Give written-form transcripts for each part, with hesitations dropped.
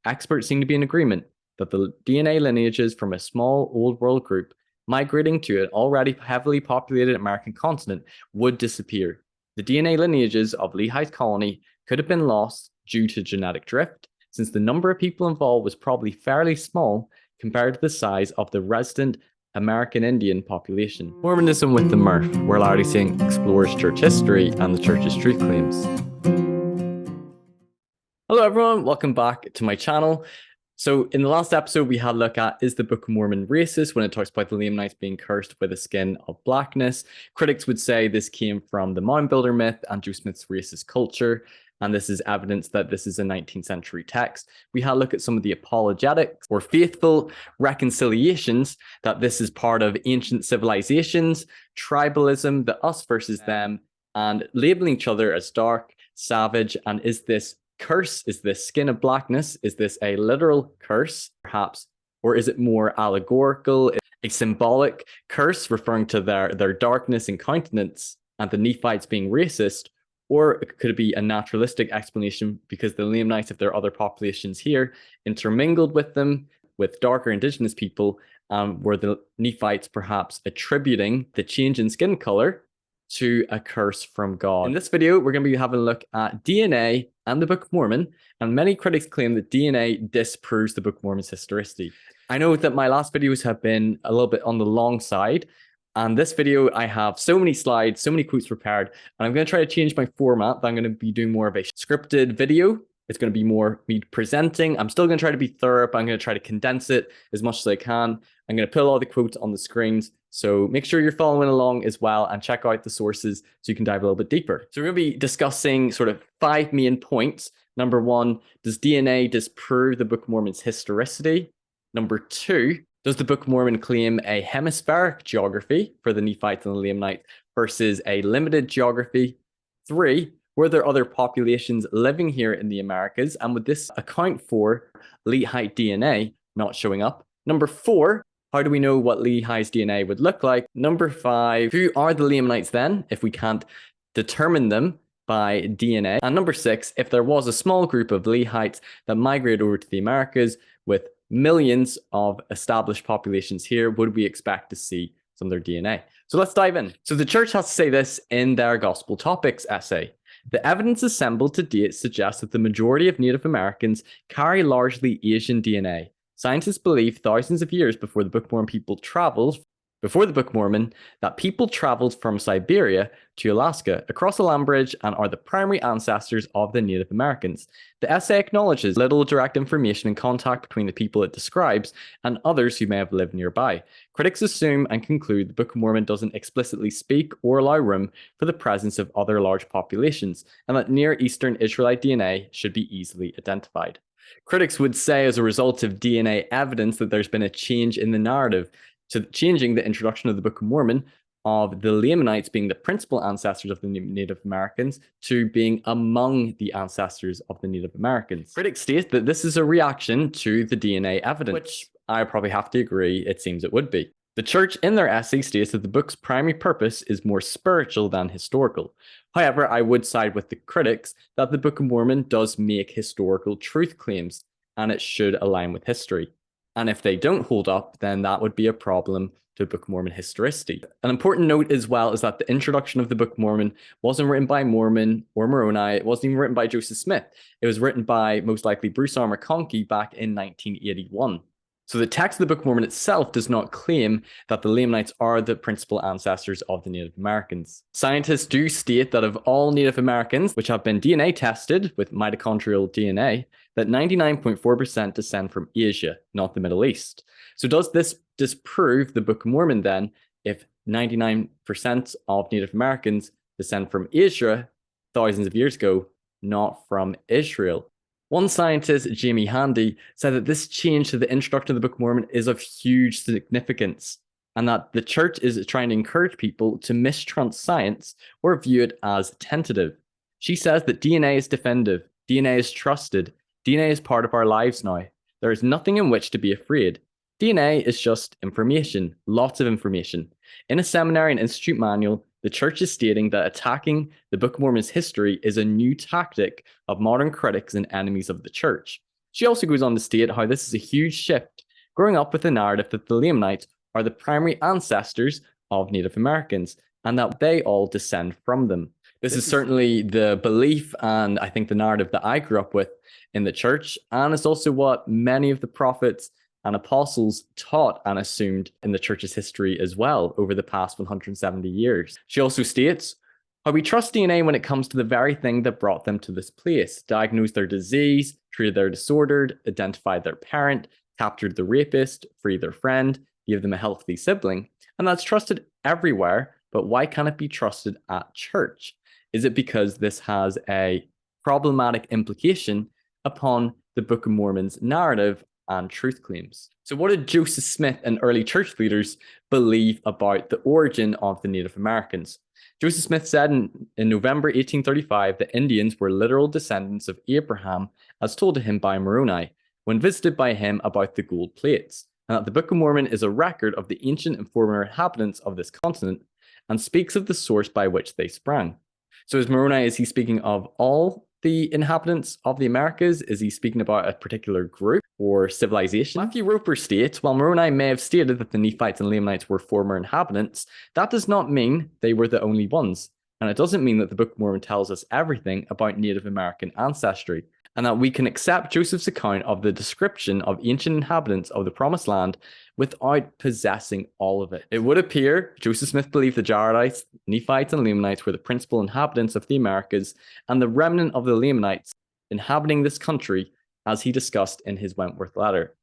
experts seem to be in agreement that the DNA lineages from a small old world group migrating to an already heavily populated American continent would disappear. The DNA lineages of Lehi's colony could have been lost due to genetic drift, since the number of people involved was probably fairly small compared to the size of the resident American Indian population. Mormonism with the Murph, where Larry Singh explores church history and the church's truth claims. Hello everyone, welcome back to my channel. So in the last episode, we had a look at, is the Book of Mormon racist when it talks about the Lamanites being cursed with a skin of blackness? Critics would say this came from the mound builder myth and Joe Smith's racist culture, and this is evidence that this is a 19th century text. We had a look at some of the apologetics or faithful reconciliations, that this is part of ancient civilizations, tribalism, the us versus them, and labeling each other as dark, savage, and is this curse? Is this skin of blackness? Is this a literal curse, perhaps? Or is it more allegorical, a symbolic curse referring to their darkness in countenance and the Nephites being racist? Or could it be a naturalistic explanation because the Lamanites, if there are other populations here, intermingled with them, with darker indigenous people, were the Nephites perhaps attributing the change in skin color to a curse from God? In this video, we're going to be having a look at DNA and the Book of Mormon, and many critics claim that DNA disproves the Book of Mormon's historicity. I know that my last videos have been a little bit on the long side, and this video I have so many slides, so many quotes prepared, and I'm going to try to change my format. I'm going to be doing more of a scripted video. It's going to be more me presenting. I'm still going to try to be thorough, but I'm going to try to condense it as much as I can. I'm going to put all the quotes on the screens, so make sure you're following along as well and check out the sources so you can dive a little bit deeper. So we're going to be discussing sort of 5 main points. Number 1, does DNA disprove the Book of Mormon's historicity? Number 2, does the Book of Mormon claim a hemispheric geography for the Nephites and the Lamanites versus a limited geography? 3, were there other populations living here in the Americas, and would this account for Lehite DNA not showing up? Number 4, how do we know what Lehi's DNA would look like? Number 5, who are the Lamanites then, if we can't determine them by DNA? And number 6, if there was a small group of Lehites that migrated over to the Americas with millions of established populations here, would we expect to see some of their DNA? So let's dive in. So the church has to say this in their Gospel Topics essay. The evidence assembled to date suggests that the majority of Native Americans carry largely Asian DNA. Scientists believe thousands of years before the Book of Mormon that people traveled from Siberia to Alaska across the land bridge and are the primary ancestors of the Native Americans. The essay acknowledges little direct information and contact between the people it describes and others who may have lived nearby. Critics assume and conclude the Book of Mormon doesn't explicitly speak or allow room for the presence of other large populations, and that Near Eastern Israelite DNA should be easily identified. Critics would say as a result of DNA evidence that there's been a change in the narrative, to changing the introduction of the Book of Mormon of the Lamanites being the principal ancestors of the Native Americans to being among the ancestors of the Native Americans. Critics state that this is a reaction to the DNA evidence, which I probably have to agree, it seems it would be. The church in their essay states that the book's primary purpose is more spiritual than historical. However, I would side with the critics that the Book of Mormon does make historical truth claims, and it should align with history. And if they don't hold up, then that would be a problem to Book of Mormon historicity. An important note as well is that the introduction of the Book of Mormon wasn't written by Mormon or Moroni. It wasn't even written by Joseph Smith. It was written by, most likely, Bruce R. McConkie back in 1981. So the text of the Book of Mormon itself does not claim that the Lamanites are the principal ancestors of the Native Americans. Scientists do state that of all Native Americans, which have been DNA tested with mitochondrial DNA, that 99.4% descend from Asia, not the Middle East. So does this disprove the Book of Mormon then, if 99% of Native Americans descend from Asia thousands of years ago, not from Israel? One scientist, Jamie Handy, said that this change to the introduction of the Book of Mormon is of huge significance, and that the church is trying to encourage people to mistrust science or view it as tentative. She says that DNA is definitive, DNA is trusted, DNA is part of our lives now. There is nothing in which to be afraid. DNA is just information, lots of information. In a seminary and institute manual, the church is stating that attacking the Book of Mormon's history is a new tactic of modern critics and enemies of the church. She also goes on to state how this is a huge shift, growing up with the narrative that the Lamanites are the primary ancestors of Native Americans and that they all descend from them. This is certainly the belief and I think the narrative that I grew up with in the church, and it's also what many of the prophets and apostles taught and assumed in the church's history as well over the past 170 years. She also states, how we trust DNA when it comes to the very thing that brought them to this place, diagnosed their disease, treated their disordered, identified their parent, captured the rapist, freed their friend, gave them a healthy sibling, and that's trusted everywhere, but why can't it be trusted at church? Is it because this has a problematic implication upon the Book of Mormon's narrative and truth claims? So what did Joseph Smith and early church leaders believe about the origin of the Native Americans? Joseph Smith said in November 1835 that Indians were literal descendants of Abraham, as told to him by Moroni, when visited by him about the gold plates, and that the Book of Mormon is a record of the ancient and former inhabitants of this continent, and speaks of the source by which they sprang. So is Moroni, is he speaking of all the inhabitants of the Americas? Is he speaking about a particular group or civilization? Matthew Roper states, while Moroni may have stated that the Nephites and Lamanites were former inhabitants, that does not mean they were the only ones. And it doesn't mean that the Book of Mormon tells us everything about Native American ancestry, and that we can accept Joseph's account of the description of ancient inhabitants of the Promised Land without possessing all of it. It would appear Joseph Smith believed the Jaredites, Nephites, and Lamanites were the principal inhabitants of the Americas and the remnant of the Lamanites inhabiting this country, as he discussed in his Wentworth letter.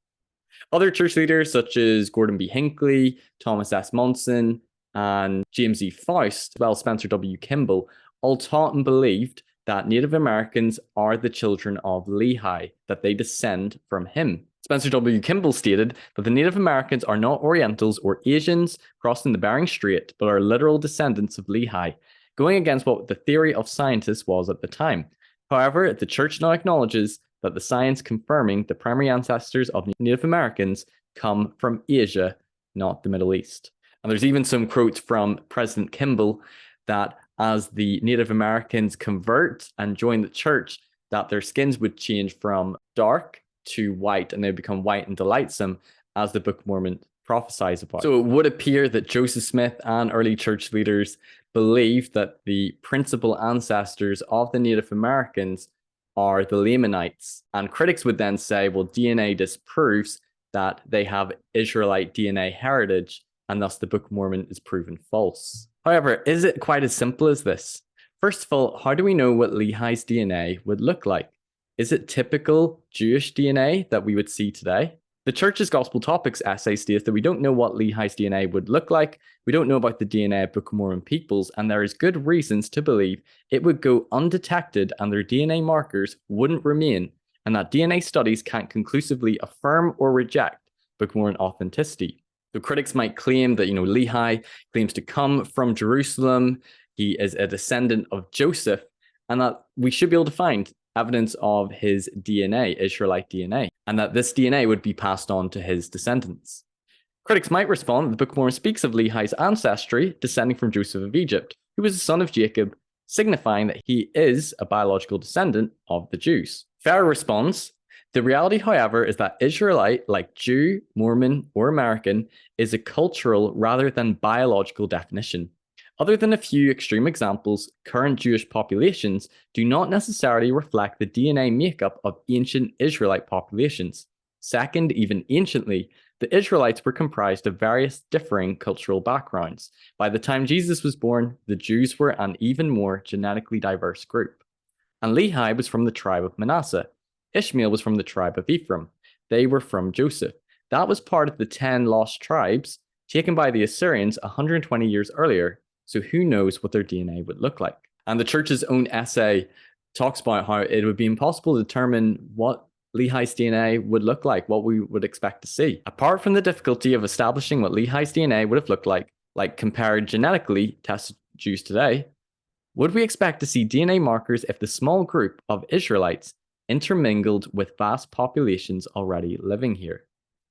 Other church leaders such as Gordon B. Hinckley, Thomas S. Monson, and James E. Faust, as well as Spencer W. Kimball, all taught and believed that Native Americans are the children of Lehi, that they descend from him. Spencer W. Kimball stated that the Native Americans are not Orientals or Asians crossing the Bering Strait, but are literal descendants of Lehi, going against what the theory of scientists was at the time. However, the church now acknowledges that the science confirming the primary ancestors of Native Americans come from Asia, not the Middle East. And there's even some quotes from President Kimball that as the Native Americans convert and join the church, that their skins would change from dark to white, and they become white and delightsome, as the Book of Mormon prophesies about. So it would appear that Joseph Smith and early church leaders believed that the principal ancestors of the Native Americans are the Lamanites. And critics would then say, well, DNA disproves that they have Israelite DNA heritage, and thus the Book of Mormon is proven false. However, is it quite as simple as this? First of all, how do we know what Lehi's DNA would look like? Is it typical Jewish DNA that we would see today? The Church's Gospel Topics essay states that we don't know what Lehi's DNA would look like, we don't know about the DNA of Book of Mormon peoples, and there is good reasons to believe it would go undetected and their DNA markers wouldn't remain, and that DNA studies can't conclusively affirm or reject Book of Mormon authenticity. So critics might claim that, Lehi claims to come from Jerusalem, he is a descendant of Joseph, and that we should be able to find evidence of his DNA, Israelite DNA, and that this DNA would be passed on to his descendants. Critics might respond that the Book of Mormon speaks of Lehi's ancestry descending from Joseph of Egypt, who was the son of Jacob, signifying that he is a biological descendant of the Jews. Farrer responds, the reality, however, is that Israelite, like Jew, Mormon, or American, is a cultural rather than biological definition. Other than a few extreme examples, current Jewish populations do not necessarily reflect the DNA makeup of ancient Israelite populations. Second, even anciently, the Israelites were comprised of various differing cultural backgrounds. By the time Jesus was born, the Jews were an even more genetically diverse group. And Lehi was from the tribe of Manasseh. Ishmael was from the tribe of Ephraim. They were from Joseph. That was part of the 10 lost tribes taken by the Assyrians 120 years earlier. So who knows what their DNA would look like? And the church's own essay talks about how it would be impossible to determine what Lehi's DNA would look like, what we would expect to see. Apart from the difficulty of establishing what Lehi's DNA would have looked like compared genetically tested Jews today, would we expect to see DNA markers if the small group of Israelites intermingled with vast populations already living here?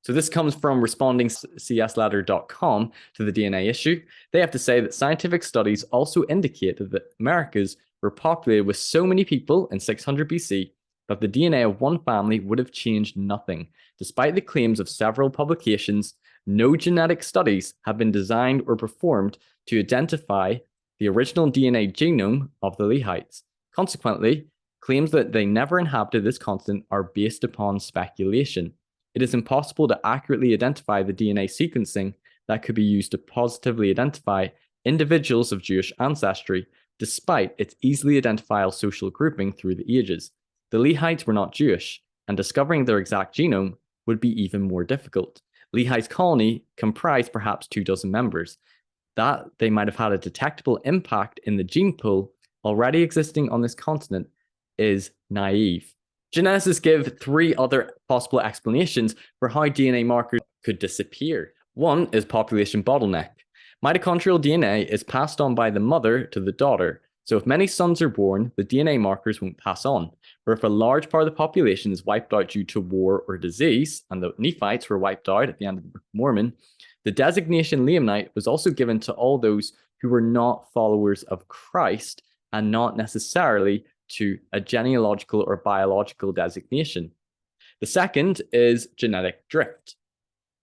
So this comes from respondingcsletter.com to the DNA issue. They have to say that scientific studies also indicate that the Americas were populated with so many people in 600 BC that the DNA of one family would have changed nothing. Despite the claims of several publications, no genetic studies have been designed or performed to identify the original DNA genome of the Lehites. Consequently, claims that they never inhabited this continent are based upon speculation. It is impossible to accurately identify the DNA sequencing that could be used to positively identify individuals of Jewish ancestry, despite its easily identifiable social grouping through the ages. The Lehites were not Jewish, and discovering their exact genome would be even more difficult. Lehi's colony comprised perhaps 24 members. That they might have had a detectable impact in the gene pool already existing on this continent is naive. Geneticists give 3 other possible explanations for how DNA markers could disappear. One is population bottleneck. Mitochondrial DNA is passed on by the mother to the daughter. So if many sons are born, the DNA markers won't pass on. Or if a large part of the population is wiped out due to war or disease, and the Nephites were wiped out at the end of the Book of Mormon, the designation Lamanite was also given to all those who were not followers of Christ and not necessarily to a genealogical or biological designation. The second is genetic drift.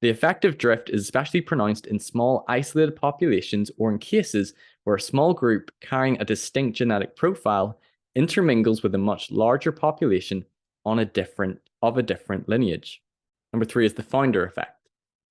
The effect of drift is especially pronounced in small isolated populations or in cases where a small group carrying a distinct genetic profile intermingles with a much larger population of a different lineage. Number 3 is the founder effect.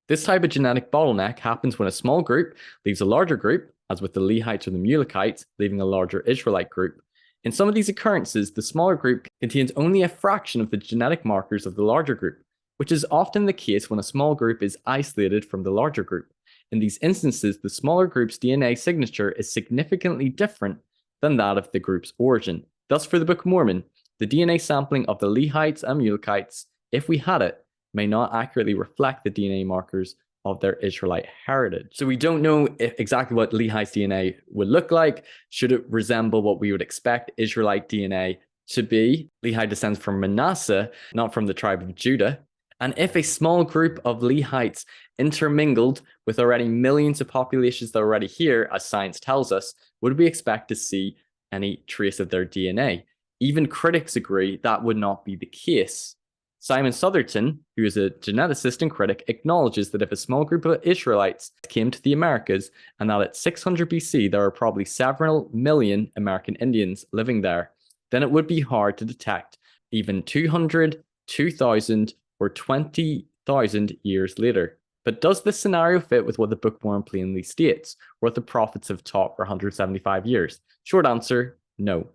This type of genetic bottleneck happens when a small group leaves a larger group, as with the Lehites or the Mulekites leaving a larger Israelite group. In some of these occurrences, the smaller group contains only a fraction of the genetic markers of the larger group, which is often the case when a small group is isolated from the larger group. In these instances, the smaller group's DNA signature is significantly different than that of the group's origin. Thus, for the Book of Mormon, the DNA sampling of the Lehites and Mulekites, if we had it, may not accurately reflect the DNA markers of their Israelite heritage. So we don't know exactly what Lehi's DNA would look like. Should it resemble what we would expect Israelite DNA to be? Lehi descends from Manasseh, not from the tribe of Judah. And if a small group of Lehites intermingled with already millions of populations that are already here, as science tells us, would we expect to see any trace of their DNA? Even critics agree that would not be the case. Simon Southerton, who is a geneticist and critic, acknowledges that if a small group of Israelites came to the Americas and that at 600 BC there are probably several million American Indians living there, then it would be hard to detect even 200, 2,000, or 20,000 years later. But does this scenario fit with what the Book of Mormon plainly states, or what the prophets have taught for 175 years? Short answer, no.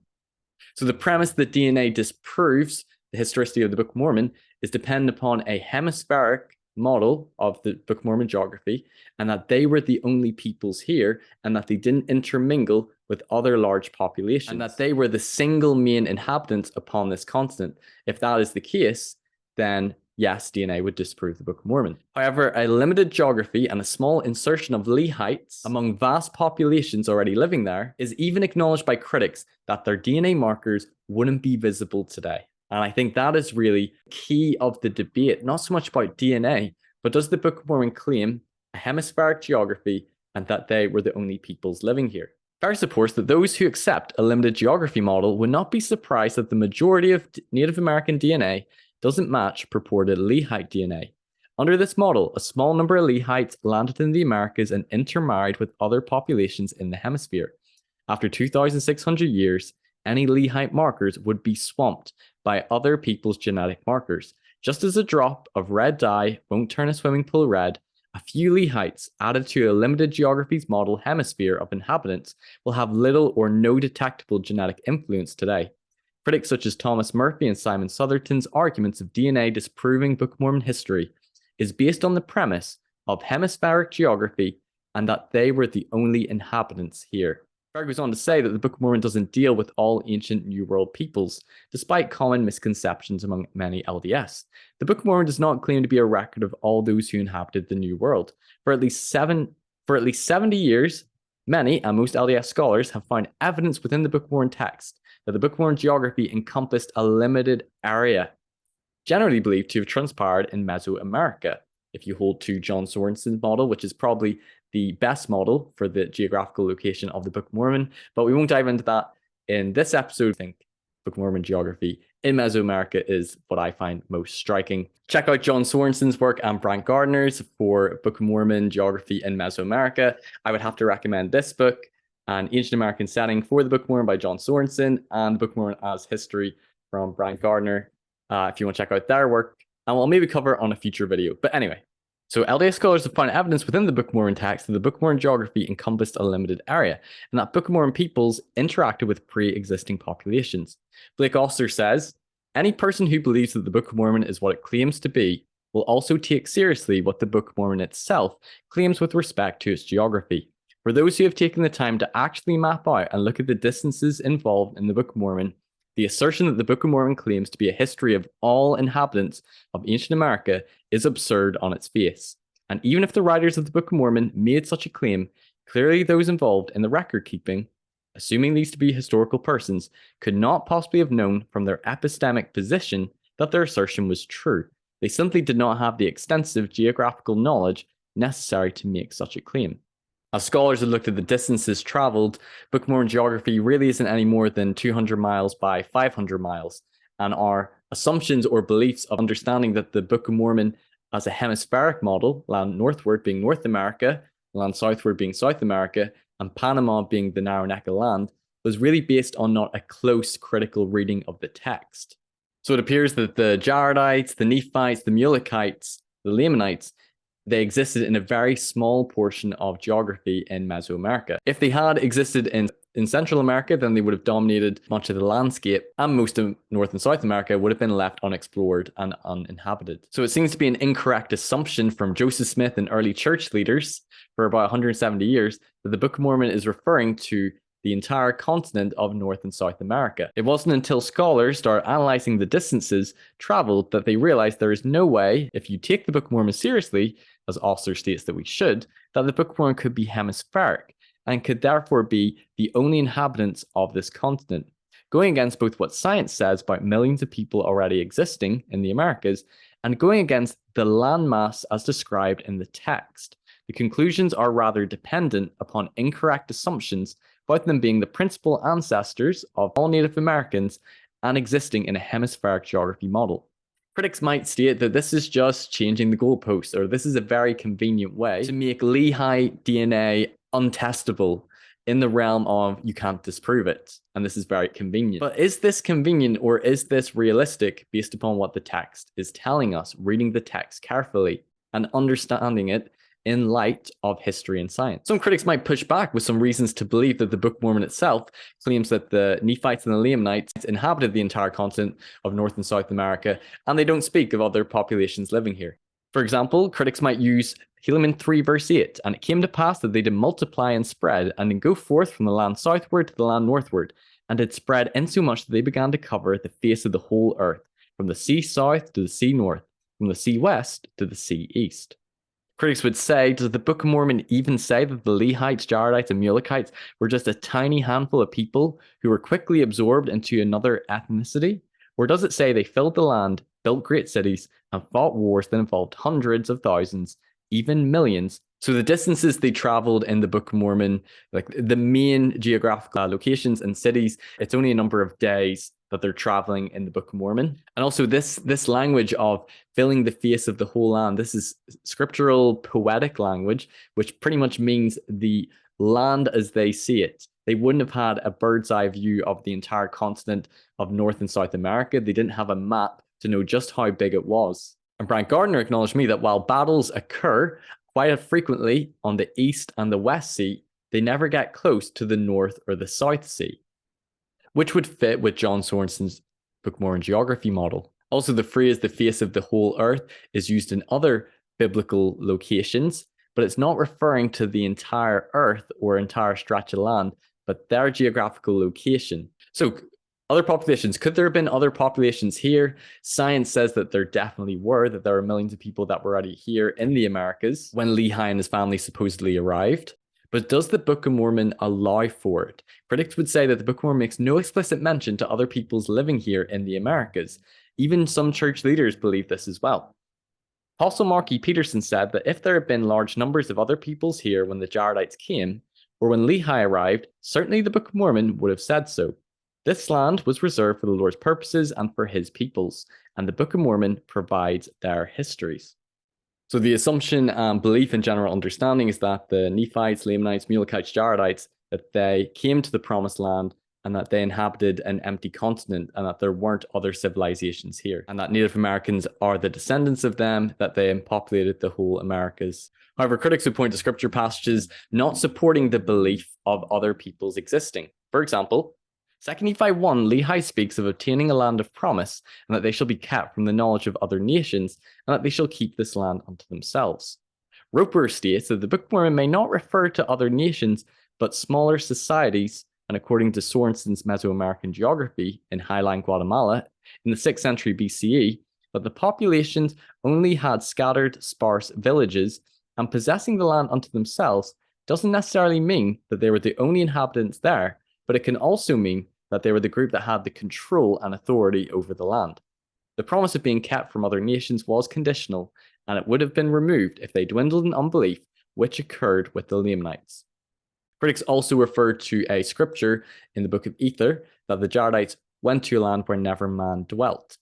So the premise that DNA disproves the historicity of the Book of Mormon is dependent upon a hemispheric model of the Book of Mormon geography, and that they were the only peoples here, and that they didn't intermingle with other large populations, and that they were the single main inhabitants upon this continent. If that is the case, then yes, DNA would disprove the Book of Mormon. However, a limited geography and a small insertion of Lehites among vast populations already living there is even acknowledged by critics that their DNA markers wouldn't be visible today. And I think that is really key of the debate, not so much about DNA, but does the Book of Mormon claim a hemispheric geography and that they were the only peoples living here? Farr supports that those who accept a limited geography model would not be surprised that the majority of Native American DNA doesn't match purported Lehite DNA. Under this model, a small number of Lehites landed in the Americas and intermarried with other populations in the hemisphere. After 2,600 years, any Lehite markers would be swamped by other people's genetic markers. Just as a drop of red dye won't turn a swimming pool red, a few Lehites added to a limited geography's model hemisphere of inhabitants will have little or no detectable genetic influence today. Critics such as Thomas Murphy and Simon Southerton's arguments of DNA disproving Book of Mormon history is based on the premise of hemispheric geography and that they were the only inhabitants here. Farr goes on to say that the Book of Mormon doesn't deal with all ancient New World peoples, despite common misconceptions among many LDS. The Book of Mormon does not claim to be a record of all those who inhabited the New World. For at least 70 years, many and most LDS scholars have found evidence within the Book of Mormon text that the Book of Mormon geography encompassed a limited area, generally believed to have transpired in Mesoamerica. If you hold to John Sorensen's model, which is probably the best model for the geographical location of the Book of Mormon, but we won't dive into that in this episode, I think. Book of Mormon geography in Mesoamerica is what I find most striking. Check out John Sorensen's work and Brant Gardner's for Book of Mormon geography in Mesoamerica. I would have to recommend this book, An Ancient American Setting for the Book of Mormon by John Sorensen, and the Book of Mormon as History from Brant Gardner, if you want to check out their work, and we'll maybe cover on a future video. But anyway, so LDS scholars have found evidence within the Book of Mormon text that the Book of Mormon geography encompassed a limited area, and that Book of Mormon peoples interacted with pre-existing populations. Blake Oster says, any person who believes that the Book of Mormon is what it claims to be will also take seriously what the Book of Mormon itself claims with respect to its geography. For those who have taken the time to actually map out and look at the distances involved in the Book of Mormon, the assertion that the Book of Mormon claims to be a history of all inhabitants of ancient America is absurd on its face. And even if the writers of the Book of Mormon made such a claim, clearly those involved in the record keeping, assuming these to be historical persons, could not possibly have known from their epistemic position that their assertion was true. They simply did not have the extensive geographical knowledge necessary to make such a claim. As scholars have looked at the distances traveled, Book of Mormon geography really isn't any more than 200 miles by 500 miles, and our assumptions or beliefs of understanding that the Book of Mormon as a hemispheric model, land northward being North America, land southward being South America, and Panama being the narrow neck of land, was really based on not a close critical reading of the text. So it appears that the Jaredites, the Nephites, the Mulekites, the Lamanites, they existed in a very small portion of geography in Mesoamerica. If they had existed in Central America, then they would have dominated much of the landscape, and most of North and South America would have been left unexplored and uninhabited. So it seems to be an incorrect assumption from Joseph Smith and early church leaders for about 170 years that the Book of Mormon is referring to the entire continent of North and South America. It wasn't until scholars started analyzing the distances traveled that they realized there is no way, if you take the Book of Mormon seriously, as Oster states that we should, that the Book of Mormon could be hemispheric and could therefore be the only inhabitants of this continent, going against both what science says about millions of people already existing in the Americas and going against the landmass as described in the text. The conclusions are rather dependent upon incorrect assumptions about them being the principal ancestors of all Native Americans and existing in a hemispheric geography model. Critics might state that this is just changing the goalposts, or this is a very convenient way to make Lehi DNA untestable in the realm of you can't disprove it, and this is very convenient. But is this convenient, or is this realistic based upon what the text is telling us, reading the text carefully and understanding it in light of history and science? Some critics might push back with some reasons to believe that the Book of Mormon itself claims that the Nephites and the Lamanites inhabited the entire continent of North and South America, and they don't speak of other populations living here. For example, critics might use Helaman 3 verse 8, and it came to pass that they did multiply and spread, and did go forth from the land southward to the land northward, and did spread insomuch that they began to cover the face of the whole earth, from the sea south to the sea north, from the sea west to the sea east. Critics would say, does the Book of Mormon even say that the Lehites, Jaredites, and Mulekites were just a tiny handful of people who were quickly absorbed into another ethnicity? Or does it say they filled the land, built great cities, and fought wars that involved hundreds of thousands, even millions? So the distances they traveled in the Book of Mormon, like the main geographical locations and cities, it's only a number of days that they're traveling in the Book of Mormon. And also this language of filling the face of the whole land, this is scriptural poetic language, which pretty much means the land as they see it. They wouldn't have had a bird's eye view of the entire continent of North and South America. They didn't have a map to know just how big it was. And Brant Gardner acknowledged me that while battles occur quite frequently on the East and the West Sea, they never get close to the North or the South Sea, which would fit with John Sorensen's Book of Mormon geography model. Also, the phrase the face of the whole earth is used in other biblical locations, but it's not referring to the entire earth or entire stretch of land, but their geographical location. So other populations, could there have been other populations here? Science says that there definitely were, that there are millions of people that were already here in the Americas when Lehi and his family supposedly arrived. But does the Book of Mormon allow for it? Critics would say that the Book of Mormon makes no explicit mention to other peoples living here in the Americas. Even some church leaders believe this as well. Apostle Mark E. Peterson said that if there had been large numbers of other peoples here when the Jaredites came, or when Lehi arrived, certainly the Book of Mormon would have said so. This land was reserved for the Lord's purposes and for his peoples, and the Book of Mormon provides their histories. So the assumption and belief in general understanding is that the Nephites, Lamanites, Mulekites, Jaredites, that they came to the promised land and that they inhabited an empty continent and that there weren't other civilizations here, and that Native Americans are the descendants of them, that they populated the whole Americas. However, critics would point to scripture passages not supporting the belief of other peoples existing. For example, 2 Nephi 1, Lehi speaks of obtaining a land of promise, and that they shall be kept from the knowledge of other nations, and that they shall keep this land unto themselves. Roper states that the Book of Mormon may not refer to other nations, but smaller societies, and according to Sorensen's Mesoamerican geography in Highland Guatemala in the 6th century BCE, that the populations only had scattered, sparse villages, and possessing the land unto themselves doesn't necessarily mean that they were the only inhabitants there, but it can also mean that they were the group that had the control and authority over the land. The promise of being kept from other nations was conditional, and it would have been removed if they dwindled in unbelief, which occurred with the Lamanites. Critics also referred to a scripture in the Book of Ether that the Jaredites went to a land where never man dwelt,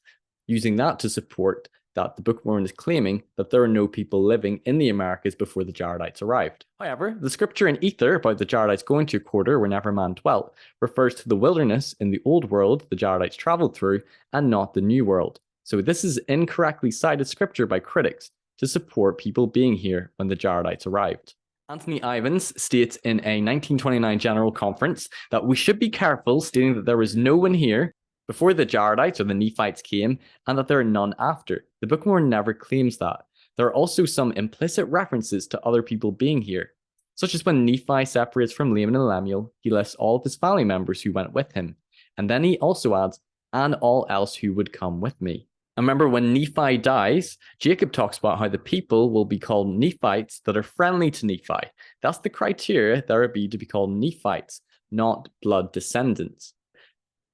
using that to support that the Book of Mormon is claiming that there are no people living in the Americas before the Jaredites arrived. However, the scripture in Ether about the Jaredites going to a quarter where never man dwelt refers to the wilderness in the old world the Jaredites traveled through and not the new world. So this is incorrectly cited scripture by critics to support people being here when the Jaredites arrived. Anthony Ivins states in a 1929 General Conference that we should be careful stating that there was no one here before the Jaredites or the Nephites came, and that there are none after. The Book of Mormon never claims that. There are also some implicit references to other people being here, such as when Nephi separates from Laman and Lemuel, he lists all of his family members who went with him, and then he also adds, and all else who would come with me. And remember, when Nephi dies, Jacob talks about how the people will be called Nephites that are friendly to Nephi. That's the criteria there would be to be called Nephites, not blood descendants.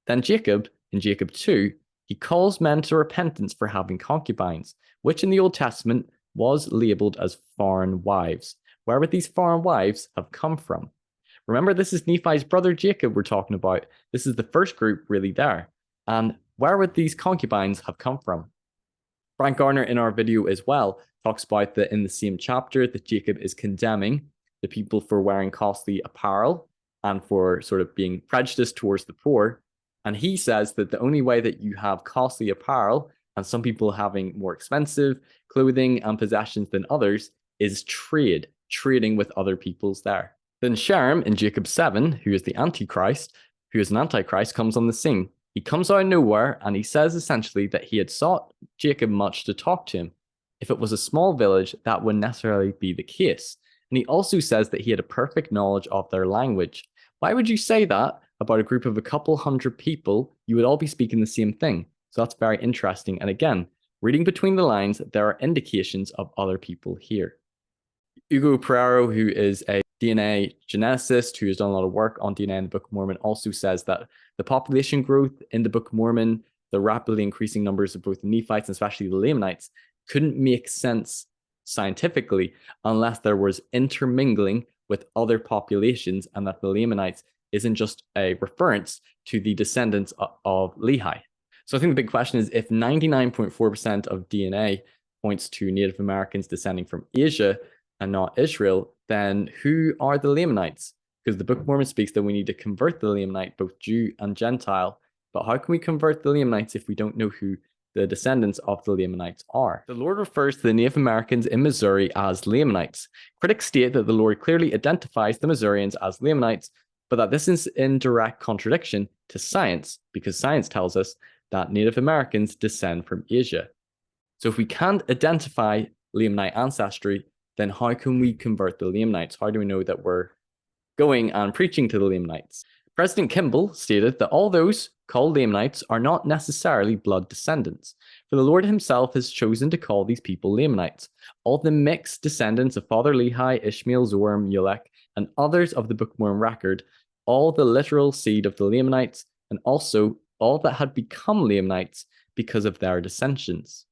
Then Jacob, in Jacob 2, he calls men to repentance for having concubines, which in the Old Testament was labeled as foreign wives. Where would these foreign wives have come from? Remember, this is Nephi's brother Jacob we're talking about. This is the first group really there. And where would these concubines have come from? Frank Garner in our video as well talks about that in the same chapter that Jacob is condemning the people for wearing costly apparel and for sort of being prejudiced towards the poor. And he says that the only way that you have costly apparel and some people having more expensive clothing and possessions than others is trading with other peoples there. Then Sherem in Jacob 7, who is the Antichrist, who is an Antichrist, comes on the scene. He comes out of nowhere and he says essentially that he had sought Jacob much to talk to him. If it was a small village, that wouldn't necessarily be the case. And he also says that he had a perfect knowledge of their language. Why would you say that about a group of a couple hundred people? You would all be speaking the same thing. So that's very interesting. And again, reading between the lines, there are indications of other people here. Hugo Pereiro, who is a DNA geneticist who has done a lot of work on DNA in the Book of Mormon, also says that the population growth in the Book of Mormon, the rapidly increasing numbers of both the Nephites and especially the Lamanites, couldn't make sense scientifically unless there was intermingling with other populations, and that the Lamanites isn't just a reference to the descendants of Lehi. So I think the big question is, if 99.4% of DNA points to Native Americans descending from Asia and not Israel, then who are the Lamanites? Because the Book of Mormon speaks that we need to convert the Lamanite, both Jew and Gentile. But how can we convert the Lamanites if we don't know who the descendants of the Lamanites are? The Lord refers to the Native Americans in Missouri as Lamanites. Critics state that the Lord clearly identifies the Missourians as Lamanites, but that this is in direct contradiction to science, because science tells us that Native Americans descend from Asia. So if we can't identify Lamanite ancestry, then how can we convert the Lamanites? How do we know that we're going and preaching to the Lamanites? President Kimball stated that all those called Lamanites are not necessarily blood descendants, for the Lord himself has chosen to call these people Lamanites. All the mixed descendants of Father Lehi, Ishmael, Zoar, Mulek, and others of the Book of Mormon record, all the literal seed of the Lamanites, and also all that had become Lamanites because of their dissensions.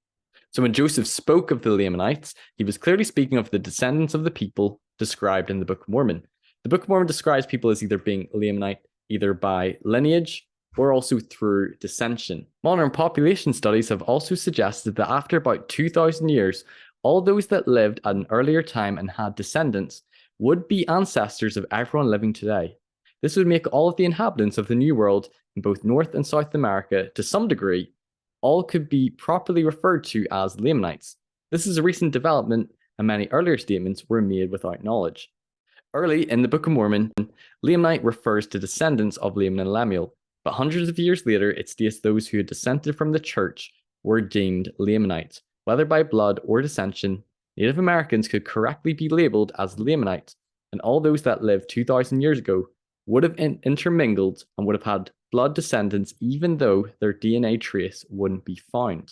So when Joseph spoke of the Lamanites, he was clearly speaking of the descendants of the people described in the Book of Mormon. The Book of Mormon describes people as either being Lamanite, either by lineage or also through dissension. Modern population studies have also suggested that after about 2,000 years, all those that lived at an earlier time and had descendants would be ancestors of everyone living today. This would make all of the inhabitants of the New World in both North and South America, to some degree, all could be properly referred to as Lamanites. This is a recent development, and many earlier statements were made without knowledge. Early in the Book of Mormon, Lamanite refers to descendants of Laman and Lemuel, but hundreds of years later it states those who had descended from the church were deemed Lamanites. Whether by blood or dissension, Native Americans could correctly be labeled as Lamanites, and all those that lived 2,000 years ago would have intermingled and would have had blood descendants even though their DNA trace wouldn't be found.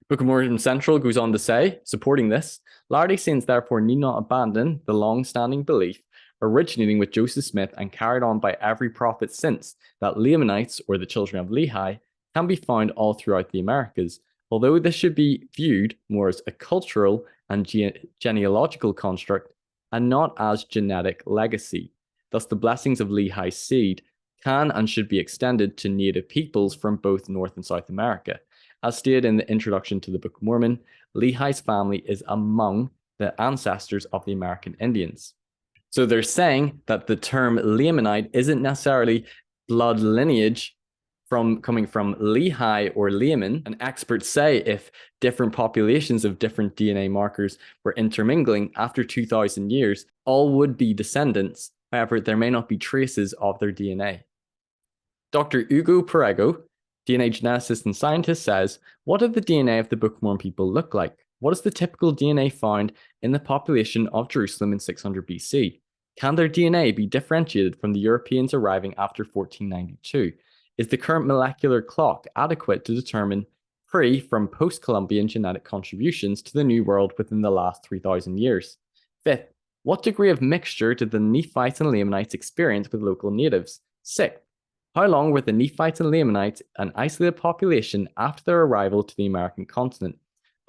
Book of Mormon Central goes on to say, supporting this, Latter-day Saints therefore need not abandon the long-standing belief originating with Joseph Smith and carried on by every prophet since, that Lamanites, or the children of Lehi, can be found all throughout the Americas, although this should be viewed more as a cultural and genealogical construct and not as genetic legacy. Thus, the blessings of Lehi's seed can and should be extended to native peoples from both North and South America. As stated in the introduction to the Book of Mormon, Lehi's family is among the ancestors of the American Indians. So they're saying that the term Lamanite isn't necessarily blood lineage coming from Lehi or Laman, and experts say if different populations of different DNA markers were intermingling after 2,000 years, all would be descendants. However, there may not be traces of their DNA. Dr. Hugo Perego, DNA geneticist and scientist, says, what did the DNA of the Book of Mormon people look like? What is the typical DNA found in the population of Jerusalem in 600 BC? Can their DNA be differentiated from the Europeans arriving after 1492? Is the current molecular clock adequate to determine pre- from post-Columbian genetic contributions to the New World within the last 3,000 years? Fifth, what degree of mixture did the Nephites and Lamanites experience with local natives? Sixth, how long were the Nephites and Lamanites an isolated population after their arrival to the American continent?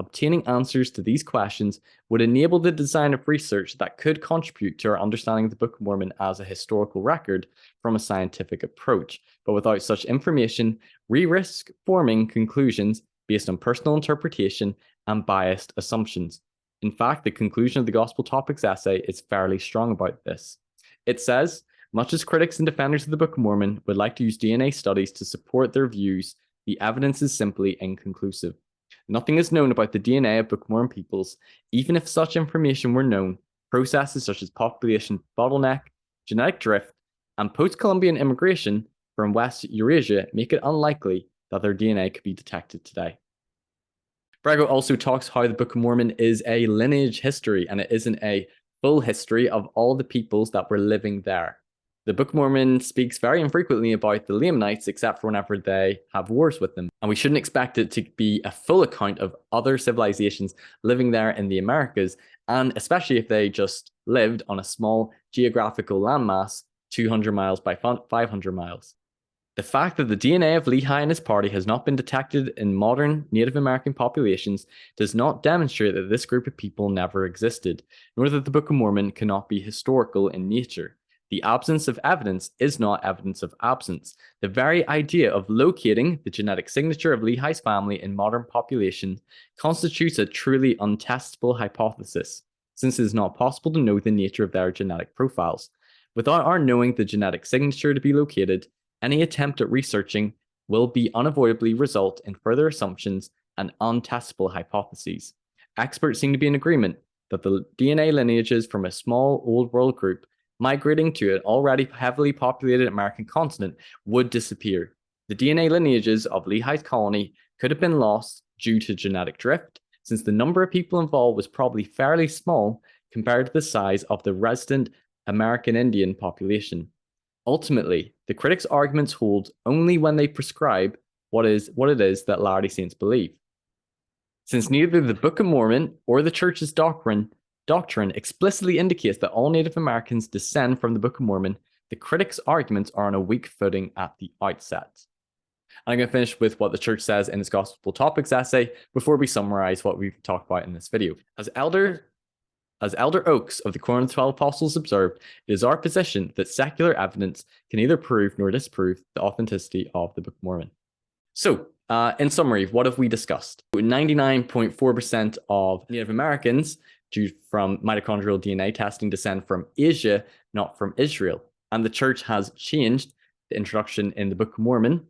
Obtaining answers to these questions would enable the design of research that could contribute to our understanding of the Book of Mormon as a historical record from a scientific approach. But without such information, we risk forming conclusions based on personal interpretation and biased assumptions. In fact, the conclusion of the Gospel Topics essay is fairly strong about this. It says, much as critics and defenders of the Book of Mormon would like to use DNA studies to support their views, the evidence is simply inconclusive. Nothing is known about the DNA of Book of Mormon peoples. Even if such information were known, processes such as population bottleneck, genetic drift, and post-Columbian immigration from West Eurasia make it unlikely that their DNA could be detected today. Perego also talks how the Book of Mormon is a lineage history and it isn't a full history of all the peoples that were living there. The Book of Mormon speaks very infrequently about the Lamanites except for whenever they have wars with them. And we shouldn't expect it to be a full account of other civilizations living there in the Americas, and especially if they just lived on a small geographical landmass 200 miles by 500 miles. The fact that the DNA of Lehi and his party has not been detected in modern Native American populations does not demonstrate that this group of people never existed, nor that the Book of Mormon cannot be historical in nature. The absence of evidence is not evidence of absence. The very idea of locating the genetic signature of Lehi's family in modern population constitutes a truly untestable hypothesis, since it is not possible to know the nature of their genetic profiles. Without our knowing the genetic signature to be located, any attempt at researching will be unavoidably result in further assumptions and untestable hypotheses. Experts seem to be in agreement that the DNA lineages from a small old world group migrating to an already heavily populated American continent would disappear. The DNA lineages of Lehi's colony could have been lost due to genetic drift, since the number of people involved was probably fairly small compared to the size of the resident American Indian population. Ultimately, the critics' arguments hold only when they prescribe what it is that Latter-day Saints believe. Since neither the Book of Mormon or the Church's doctrine explicitly indicates that all Native Americans descend from the Book of Mormon, the critics' arguments are on a weak footing at the outset. I'm going to finish with what the Church says in its Gospel Topics essay before we summarize what we've talked about in this video. As As Elder Oaks of the Quorum of the 12 Apostles observed, it is our position that secular evidence can neither prove nor disprove the authenticity of the Book of Mormon. So, in summary, what have we discussed? 99.4% of Native Americans, due from mitochondrial DNA testing, descend from Asia, not from Israel. And the church has changed the introduction in the Book of Mormon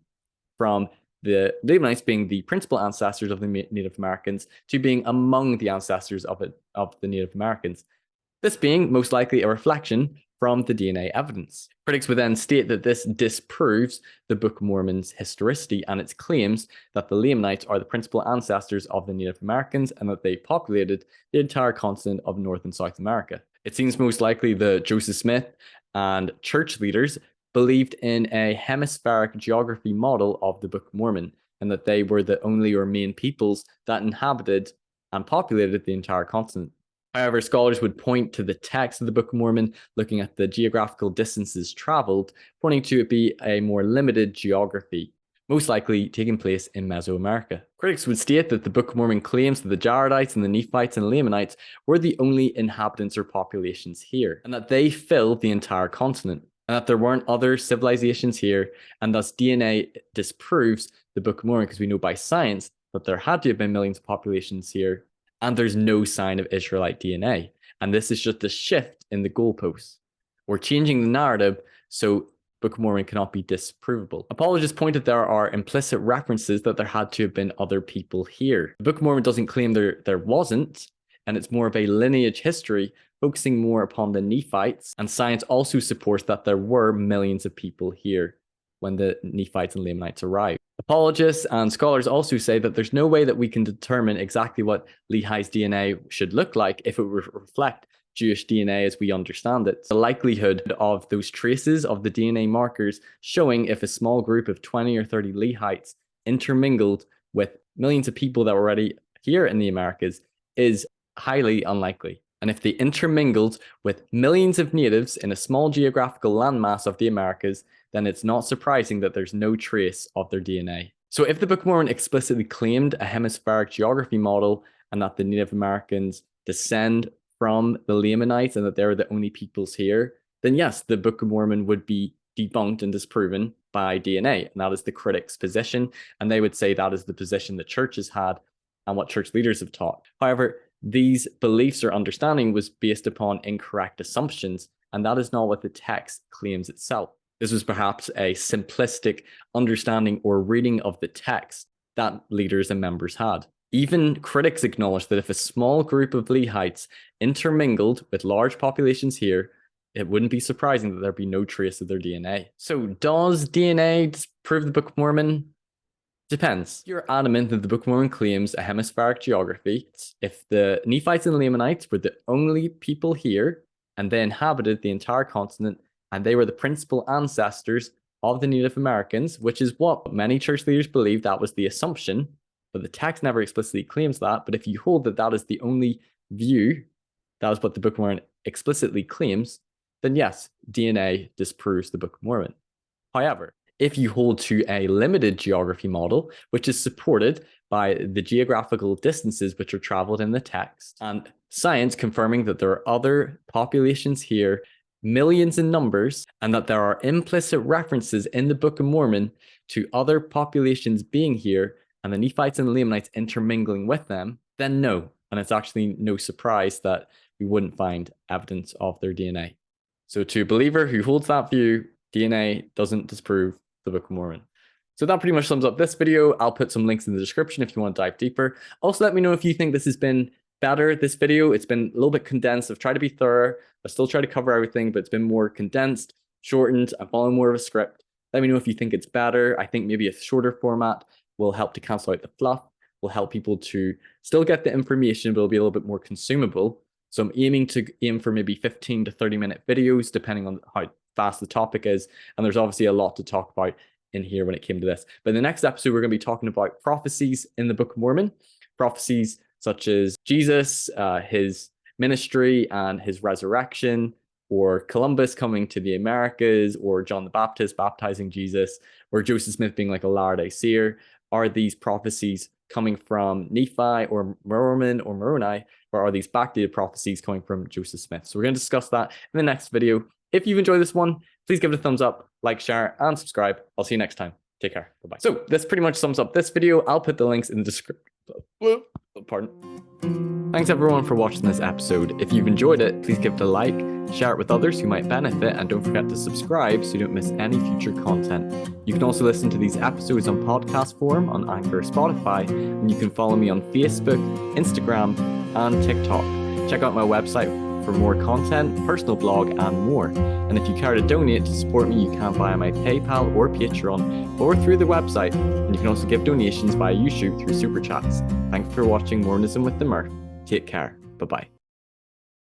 from the Lamanites being the principal ancestors of the Native Americans to being among the ancestors of the Native Americans. This being most likely a reflection from the DNA evidence. Critics would then state that this disproves the Book of Mormon's historicity and its claims that the Lamanites are the principal ancestors of the Native Americans and that they populated the entire continent of North and South America. It seems most likely that Joseph Smith and church leaders believed in a hemispheric geography model of the Book of Mormon, and that they were the only or main peoples that inhabited and populated the entire continent. However, scholars would point to the text of the Book of Mormon, looking at the geographical distances traveled, pointing to it be a more limited geography, most likely taking place in Mesoamerica. Critics would state that the Book of Mormon claims that the Jaredites and the Nephites and Lamanites were the only inhabitants or populations here, and that they filled the entire continent, and that there weren't other civilizations here, and thus DNA disproves the Book of Mormon because we know by science that there had to have been millions of populations here, and there's no sign of Israelite DNA. And this is just a shift in the goalposts. We're changing the narrative so Book of Mormon cannot be disprovable. Apologists pointed there are implicit references that there had to have been other people here. The Book of Mormon doesn't claim there wasn't, and it's more of a lineage history focusing more upon the Nephites, and science also supports that there were millions of people here when the Nephites and Lamanites arrived. Apologists and scholars also say that there's no way that we can determine exactly what Lehi's DNA should look like if it would reflect Jewish DNA as we understand it. The likelihood of those traces of the DNA markers showing if a small group of 20 or 30 Lehites intermingled with millions of people that were already here in the Americas is highly unlikely. And if they intermingled with millions of natives in a small geographical landmass of the Americas, then it's not surprising that there's no trace of their DNA. So if the Book of Mormon explicitly claimed a hemispheric geography model and that the Native Americans descend from the Lamanites and that they're the only peoples here, then yes, the Book of Mormon would be debunked and disproven by DNA. And that is the critics' position. And they would say that is the position the church has had and what church leaders have taught. However, these beliefs or understanding was based upon incorrect assumptions, and that is not what the text claims itself. This was perhaps a simplistic understanding or reading of the text that leaders and members had. Even critics acknowledge that if a small group of Lehites intermingled with large populations here, it wouldn't be surprising that there'd be no trace of their DNA. So does DNA disprove the Book of Mormon? Depends. You're adamant that the Book of Mormon claims a hemispheric geography. If the Nephites and Lamanites were the only people here and they inhabited the entire continent and they were the principal ancestors of the Native Americans, which is what many church leaders believe, that was the assumption, but the text never explicitly claims that. But if you hold that that is the only view, that is what the Book of Mormon explicitly claims, then yes, DNA disproves the Book of Mormon. However, if you hold to a limited geography model, which is supported by the geographical distances which are traveled in the text, and science confirming that there are other populations here, millions in numbers, and that there are implicit references in the Book of Mormon to other populations being here, and the Nephites and the Lamanites intermingling with them, then no. And it's actually no surprise that we wouldn't find evidence of their DNA. So to a believer who holds that view, DNA doesn't disprove the Book of Mormon. So that pretty much sums up this video. I'll put some links in the description if you want to dive deeper. Also, let me know if you think this has been better, this video. It's been a little bit condensed. I've tried to be thorough. I still try to cover everything, but it's been more condensed, shortened. I'm following more of a script. Let me know if you think it's better. I think maybe a shorter format will help to cancel out the fluff, will help people to still get the information, but it'll be a little bit more consumable. So I'm aiming for maybe 15 to 30-minute videos, depending on how fast the topic is. And there's obviously a lot to talk about in here when it came to this. But in the next episode, we're going to be talking about prophecies in the Book of Mormon, prophecies such as Jesus, his ministry and his resurrection, or Columbus coming to the Americas, or John the Baptist baptizing Jesus, or Joseph Smith being like a Latter-day Seer. Are these prophecies coming from Nephi or Mormon or Moroni, or are these backdated prophecies coming from Joseph Smith? So we're going to discuss that in the next video. If you've enjoyed this one, please give it a thumbs up, like, share, and subscribe. I'll see you next time. Take care. Bye-bye. So this pretty much sums up this video. I'll put the links in the description. Pardon. Thanks everyone for watching this episode. If you've enjoyed it, please give it a like, share it with others who might benefit, and don't forget to subscribe so you don't miss any future content. You can also listen to these episodes on podcast form on Anchor or Spotify, and you can follow me on Facebook, Instagram, and TikTok. Check out my website for more content, personal blog, and more. And if you care to donate to support me, you can via my PayPal or Patreon, or through the website. And you can also give donations via YouTube through Super Chats. Thanks for watching Mormonism with the Murph. Take care. Bye-bye.